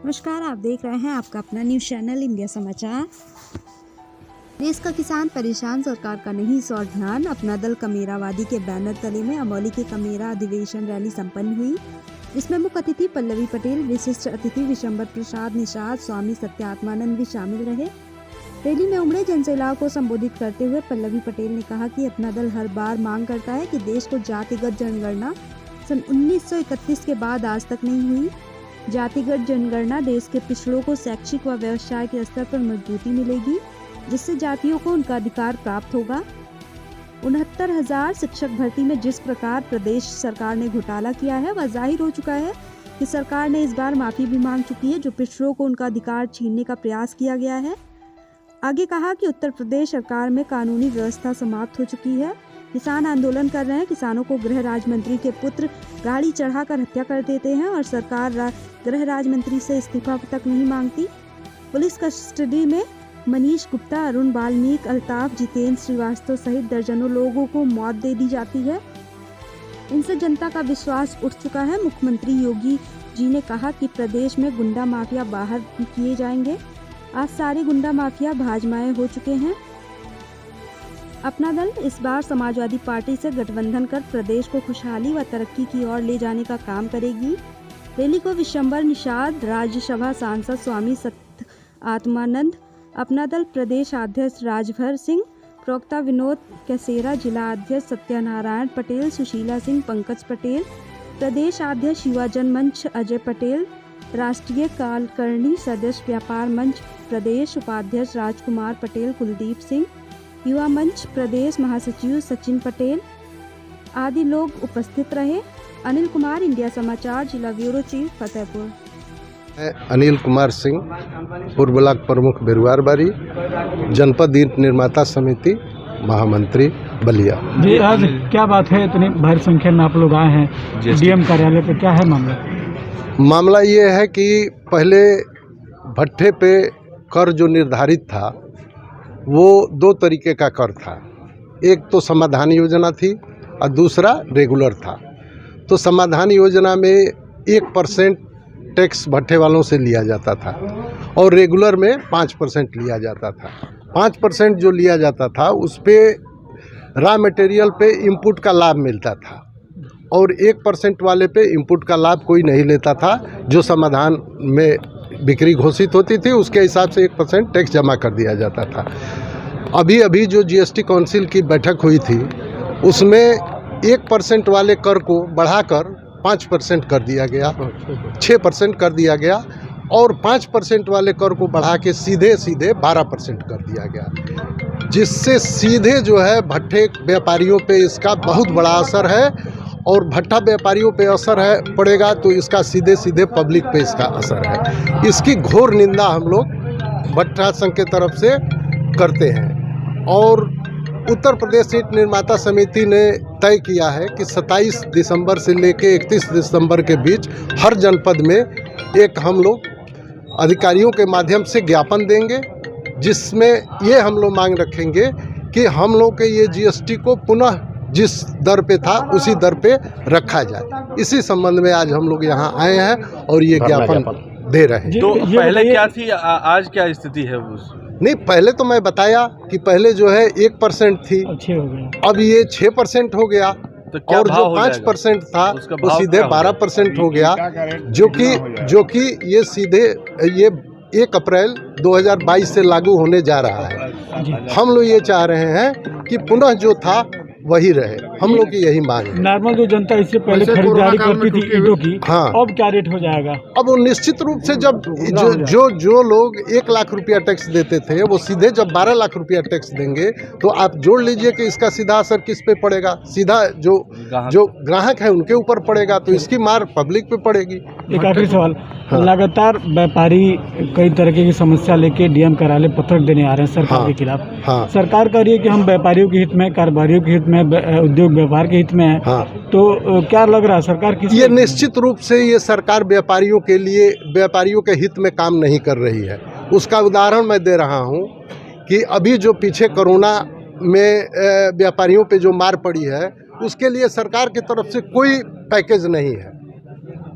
नमस्कार, आप देख रहे हैं आपका अपना न्यूज़ चैनल इंडिया समाचार। देश का किसान परेशान, सरकार का नहीं इस ओर ध्यान। अपना दल कमेरावादी के बैनर तले में अमौली के कमेरा अधिवेशन रैली संपन्न हुई, जिसमें मुख्य अतिथि पल्लवी पटेल, विशिष्ट अतिथि विशंबर प्रसाद निषाद, स्वामी सत्यात्मानंद भी शामिल रहे। रैली में उमड़े जनसैलाब को संबोधित करते हुए पल्लवी पटेल ने कहा कि अपना दल हर बार मांग करता है कि देश को जातिगत जनगणना सन 1931 के बाद आज तक नहीं हुई। जातिगत जनगणना देश के पिछड़ों को शैक्षिक व व्यवसाय के स्तर पर मजबूती मिलेगी, जिससे जातियों को उनका अधिकार प्राप्त होगा। 69,000 शिक्षक भर्ती में जिस प्रकार प्रदेश सरकार ने घोटाला किया है, वह जाहिर हो चुका है कि सरकार ने इस बार माफी भी मांग चुकी है, जो पिछड़ों को उनका अधिकार छीनने का प्रयास किया गया है। आगे कहा कि उत्तर प्रदेश सरकार में कानूनी व्यवस्था समाप्त हो चुकी है। किसान आंदोलन कर रहे हैं। किसानों को गृह राज्य मंत्री के पुत्र गाड़ी चढ़ाकर हत्या कर देते हैं और सरकार गृह राज्य मंत्री से इस्तीफा तक नहीं मांगती। पुलिस कस्टडी में मनीष गुप्ता, अरुण वाल्मीकि, अल्ताफ, जितेंद्र श्रीवास्तव सहित दर्जनों लोगों को मौत दे दी जाती है। इनसे जनता का विश्वास उठ चुका है। मुख्यमंत्री योगी जी ने कहा कि प्रदेश में गुंडा माफिया बाहर किए जाएंगे। आज सारे गुंडा माफिया भाजमाए हो चुके हैं। अपना दल इस बार समाजवादी पार्टी से गठबंधन कर प्रदेश को खुशहाली व तरक्की की ओर ले जाने का काम करेगी। रैली को विशंबर निषाद, राज्यसभा सांसद स्वामी सत्यात्मानंद, अपना दल प्रदेश अध्यक्ष राजभर सिंह, प्रवक्ता विनोद कैसेरा, जिला अध्यक्ष सत्यनारायण पटेल, सुशीला सिंह, पंकज पटेल, प्रदेश अध्यक्ष युवा जन मंच अजय पटेल, राष्ट्रीय कार्यकारिणी सदस्य व्यापार मंच प्रदेश उपाध्यक्ष राजकुमार पटेल, कुलदीप सिंह, युवा मंच प्रदेश महासचिव सचिन पटेल आदि लोग उपस्थित रहे। अनिल कुमार, इंडिया समाचार, जिला ब्यूरो चीफ, फतेहपुर। अनिल कुमार सिंह, पूर्व ब्लॉक प्रमुख बेरुआरबाड़ी, जनपद ईंट निर्माता समिति महामंत्री बलिया। जी, आज क्या बात है, इतनी भारी संख्या में आप लोग आए हैं डीएम कार्यालय पे, क्या है मामला? मामला ये है कि पहले भट्ठे पे कर जो निर्धारित था वो दो तरीके का कर था। एक तो समाधान योजना थी और दूसरा रेगुलर था। तो समाधान योजना में 1% टैक्स भट्ठे वालों से लिया जाता था और रेगुलर में 5% लिया जाता था। 5% जो लिया जाता था उस पे रॉ मटेरियल पे इनपुट का लाभ मिलता था और 1% वाले पे इनपुट का लाभ कोई नहीं लेता था। जो समाधान में बिक्री घोषित होती थी उसके हिसाब से 1% टैक्स जमा कर दिया जाता था। अभी जो जीएसटी काउंसिल की बैठक हुई थी उसमें 1% वाले कर को बढ़ाकर 5% कर दिया गया, 6% कर दिया गया और 5% वाले कर को बढ़ा के सीधे 12% कर दिया गया, जिससे सीधे जो है भट्ठे व्यापारियों पे इसका बहुत बड़ा असर है और भट्ठा व्यापारियों पे असर है पड़ेगा तो इसका सीधे पब्लिक पे इसका असर है। इसकी घोर निंदा हम लोग भट्ठा संघ के तरफ से करते हैं और उत्तर प्रदेश ईंट निर्माता समिति ने तय किया है कि 27 दिसंबर से लेकर 31 दिसंबर के बीच हर जनपद में एक हम लोग अधिकारियों के माध्यम से ज्ञापन देंगे, जिसमें ये हम लोग मांग रखेंगे कि हम लोग के ये जीएसटी को पुनः जिस दर पे था उसी दर पे रखा जाए। इसी संबंध में आज हम लोग यहाँ आए हैं और ये ज्ञापन दे रहे हैं। तो पहले क्या थी, आज क्या स्थिति है? नहीं, पहले तो मैं बताया कि पहले जो है 1% थी, अब ये 6% हो गया तो और जो 5% था वो सीधे 12% हो गया, जो कि ये सीधे ये 1 अप्रैल 2022 से लागू होने जा रहा है। हम लोग ये चाह रहे हैं कि पुनः जो था वही रहे। हम लोग की यही मांग है। नॉर्मल जो जनता इससे पहले खरीदारी करती थी ईंटों की, हाँ, अब क्या रेट हो जाएगा? अब वो निश्चित रूप से जब जो लोग 1 लाख रुपया टैक्स देते थे वो सीधे जब 12 लाख रुपया टैक्स देंगे तो आप जोड़ लीजिए कि इसका सीधा असर किस पे पड़ेगा। सीधा जो ग्राहक है उनके ऊपर पड़ेगा, तो इसकी मार पब्लिक पे पड़ेगी। एक आखिरी सवाल, लगातार व्यापारी कई तरह की समस्या लेके डीएम कार्यालय पत्र देने आ रहे हैं सरकार के खिलाफ। सरकार कह रही है कि हम व्यापारियों के हित में, कारोबारियों के हित में, उद्योग व्यापार के हित में है। तो क्या लग रहा है सरकार किस? ये निश्चित रूप से ये सरकार व्यापारियों के लिए, व्यापारियों के हित में काम नहीं कर रही है। उसका उदाहरण मैं दे रहा हूँ कि अभी जो पीछे कोरोना में व्यापारियों पे जो मार पड़ी है उसके लिए सरकार की तरफ से कोई पैकेज नहीं है।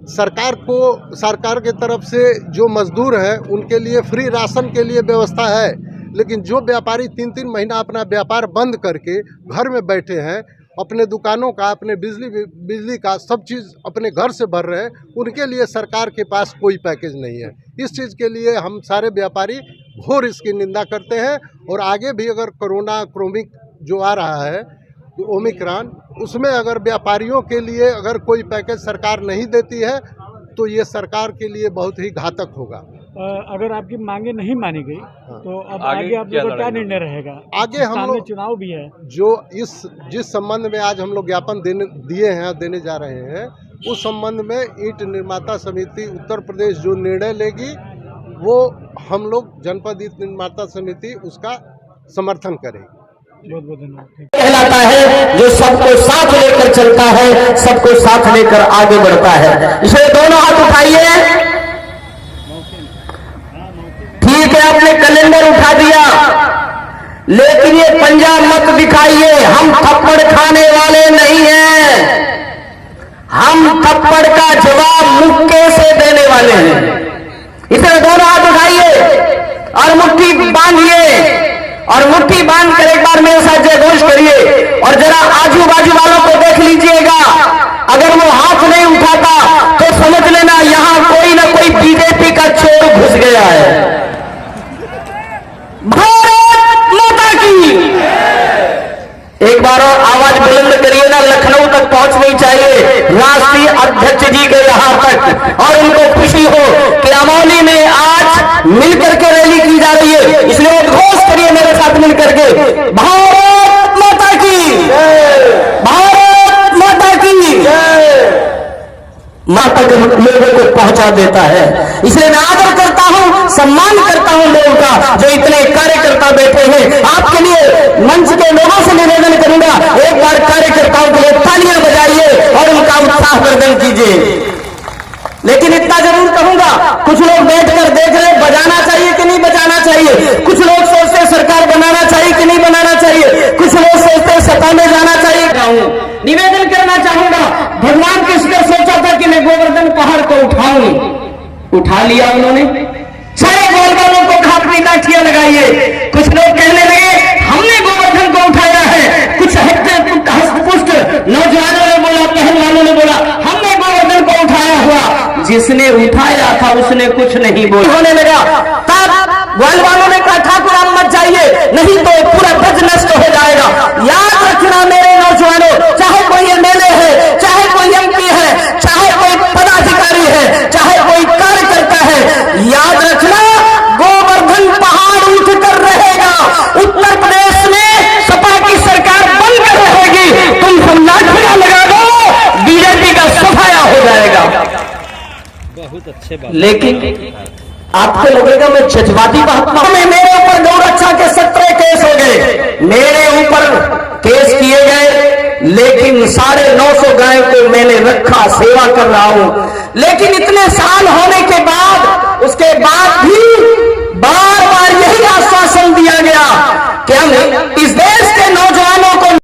सरकार के तरफ से जो मजदूर हैं उनके लिए फ्री राशन के लिए व्यवस्था है, लेकिन जो व्यापारी 3-3 महीना अपना व्यापार बंद करके घर में बैठे हैं, अपने दुकानों का, अपने बिजली का सब चीज़ अपने घर से भर रहे हैं, उनके लिए सरकार के पास कोई पैकेज नहीं है। इस चीज़ के लिए हम सारे व्यापारी घोर इसकी निंदा करते हैं और आगे भी अगर कोरोना क्रोमिक जो आ रहा है ओमिक्रॉन, उसमें अगर व्यापारियों के लिए अगर कोई पैकेज सरकार नहीं देती है तो ये सरकार के लिए बहुत ही घातक होगा। अगर आपकी मांगे नहीं मानी गई तो अब आगे आप लोगों का क्या निर्णय रहेगा? आगे हम लोग चुनाव भी है, जो जिस संबंध में आज हम लोग ज्ञापन देने जा रहे हैं, उस संबंध में ईंट निर्माता समिति उत्तर प्रदेश जो निर्णय लेगी वो हम लोग जनपद ईंट निर्माता समिति उसका समर्थन करेगी। बहुत बहुत धन्यवाद। कहलाता है जो सबको साथ लेकर चलता है, सबको साथ लेकर आगे बढ़ता है। इसलिए दोनों हाथ उठाइए। ठीक है, आपने कैलेंडर उठा दिया, लेकिन ये पंजा मत दिखाइए। हम थप्पड़ खाने वाले नहीं हैं, हम थप्पड़ का जवाब मुक्के से देने वाले हैं। इसलिए दोनों हाथ उठाइए और मुट्ठी बांधिए, और मुट्ठी बांध कर एक बार मेरे साथ जयघोष करिए। और जरा आजू बाजू वालों को देख लीजिएगा, अगर वो हाथ नहीं उठाता तो समझ लेना यहां कोई ना कोई बीजेपी का चोर घुस गया है। भारत माता की। एक बार और आवाज बुलंद करिए ना, लखनऊ तक पहुंचनी चाहिए, राष्ट्रीय अध्यक्ष जी के यहां तक, और उनको खुशी हो कि अमौली में आज मिलकर के रैली की जा रही है। इसलिए उद्घोष करिए मेरे साथ मिलकर के, भारत माता की, भारत माता की। माता के लोगों को पहुंचा देता है। इसलिए मैं आदर करता हूं, सम्मान करता हूं लोगों का जो इतने कार्यकर्ता बैठे हैं। आपके लिए मंच के लोगों से निवेदन करूंगा, एक बार कार्यकर्ताओं के लिए तालियां बजाइए और उनका उत्साहवर्धन कीजिए। लेकिन इतना जरूर कहूंगा, कुछ लोग बैठकर देख रहे, बजाना चाहिए कि नहीं बजाना चाहिए। कुछ लोग सोचते सरकार बनाना चाहिए कि नहीं बनाना चाहिए। कुछ लोग सोचते सत्ता में जाना चाहिए। निवेदन करना चाहूंगा, भगवान कृष्ण ने सोचा था कि मैं गोवर्धन पहाड़ को उठाऊं, उठा लिया उन्होंने। सारे गोलबालों को खापनी लाठियां लगाइए। कुछ लोग कहने लगे हमने गोवर्धन को उठाया है, कुछ हस्तपुष्ट नौजवानों ने बोला, पहलवानों ने बोला हमने गोवर्धन को उठाया हुआ। जिसने उठाया था उसने कुछ नहीं बोला। होने लगा तब ग्वालवालों ने कहा ठाकुर आप मत जाइए, नहीं तो पूरा ब्रज नष्ट हो जाएगा। याद रखना मेरे नौजवानों, चाहे कोई एमएलए है, चाहे कोई एमपी है, चाहे कोई पदाधिकारी है, चाहे कोई कार्यकर्ता है, याद रखना गोवर्धन पहाड़ उठकर रहेगा। उत्तर प्रदेश में सपा की सरकार बनकर रहेगी। तुम सब लाठियां लगा दो, बीजेपी का सफाया हो जाएगा। बहुत अच्छे बात। लेकिन आपको लगेगा मैं जज्बाती बात में, मेरे ऊपर गौरक्षा के 17 केस हो गए, मेरे ऊपर केस किए गए, लेकिन 950 गायों को मैंने रखा, सेवा कर रहा हूं। लेकिन इतने साल होने के बाद, उसके बाद